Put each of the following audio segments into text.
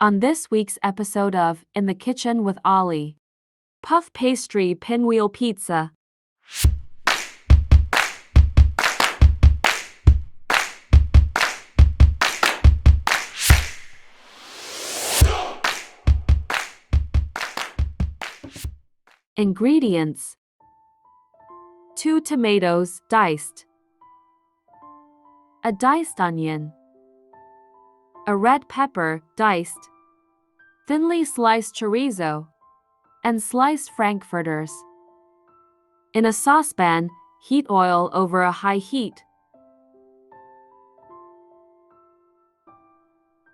On this week's episode of In the Kitchen with Ollie, Puff Pastry Pinwheel Pizza. Ingredients: 2 tomatoes, diced, a diced onion, a red pepper, diced, thinly sliced chorizo, and sliced frankfurters. In a saucepan, heat oil over a high heat.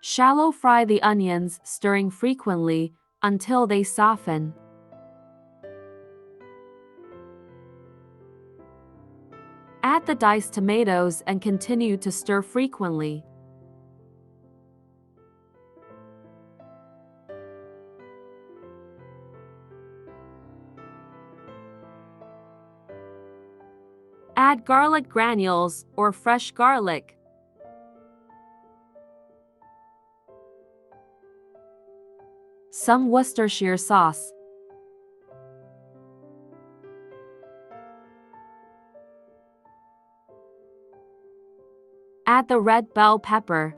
Shallow fry the onions, stirring frequently until they soften. Add the diced tomatoes and continue to stir frequently. Add garlic granules or fresh garlic. Some Worcestershire sauce. Add the red bell pepper.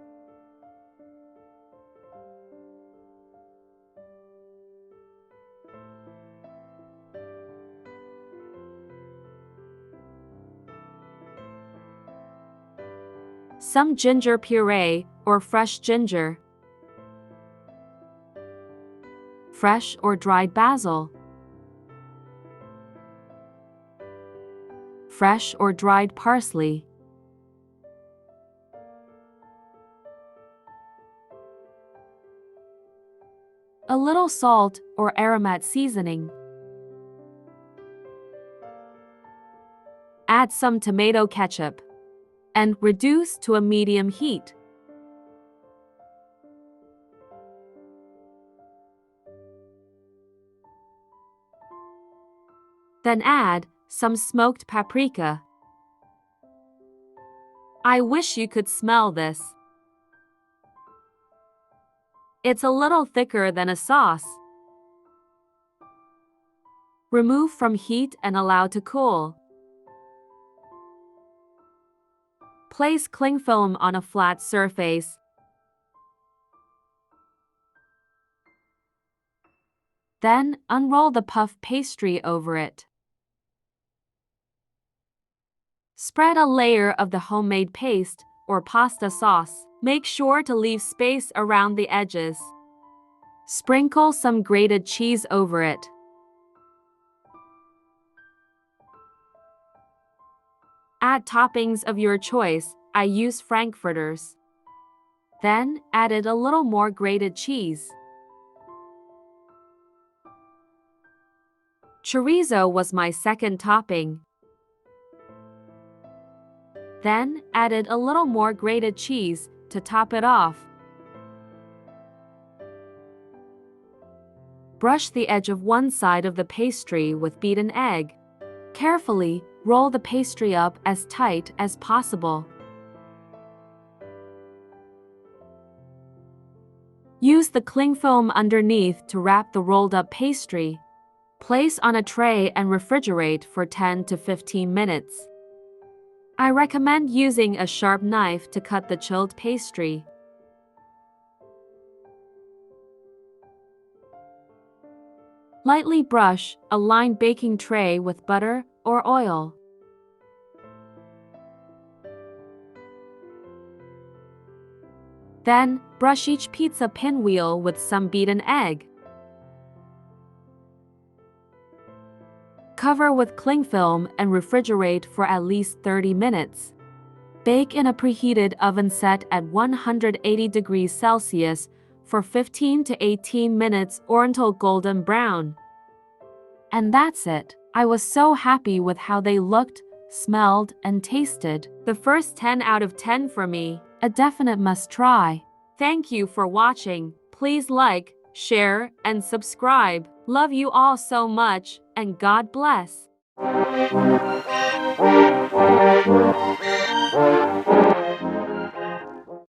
Some ginger puree or fresh ginger. Fresh or dried basil. Fresh or dried parsley. A little salt or aromat seasoning. Add some tomato ketchup and reduce to a medium heat. Then add some smoked paprika. I wish you could smell this. It's a little thicker than a sauce. Remove from heat and allow to cool. Place cling film on a flat surface. Then unroll the puff pastry over it. Spread a layer of the homemade paste or pasta sauce. Make sure to leave space around the edges. Sprinkle some grated cheese over it. Add toppings of your choice. I use frankfurters. Then added a little more grated cheese. Chorizo was my second topping. Then added a little more grated cheese to top it off. Brush the edge of one side of the pastry with beaten egg. Carefully roll the pastry up as tight as possible. Use the cling film underneath to wrap the rolled-up pastry. Place on a tray and refrigerate for 10 to 15 minutes. I recommend using a sharp knife to cut the chilled pastry. Lightly brush a lined baking tray with butter or oil. Then, brush each pizza pinwheel with some beaten egg. Cover with cling film and refrigerate for at least 30 minutes. Bake in a preheated oven set at 180 degrees Celsius for 15 to 18 minutes or until golden brown. And that's it. I was so happy with how they looked, smelled, and tasted. The first 10 out of 10 for me. A definite must try. Thank you for watching. Please like, share, and subscribe. Love you all so much, and God bless.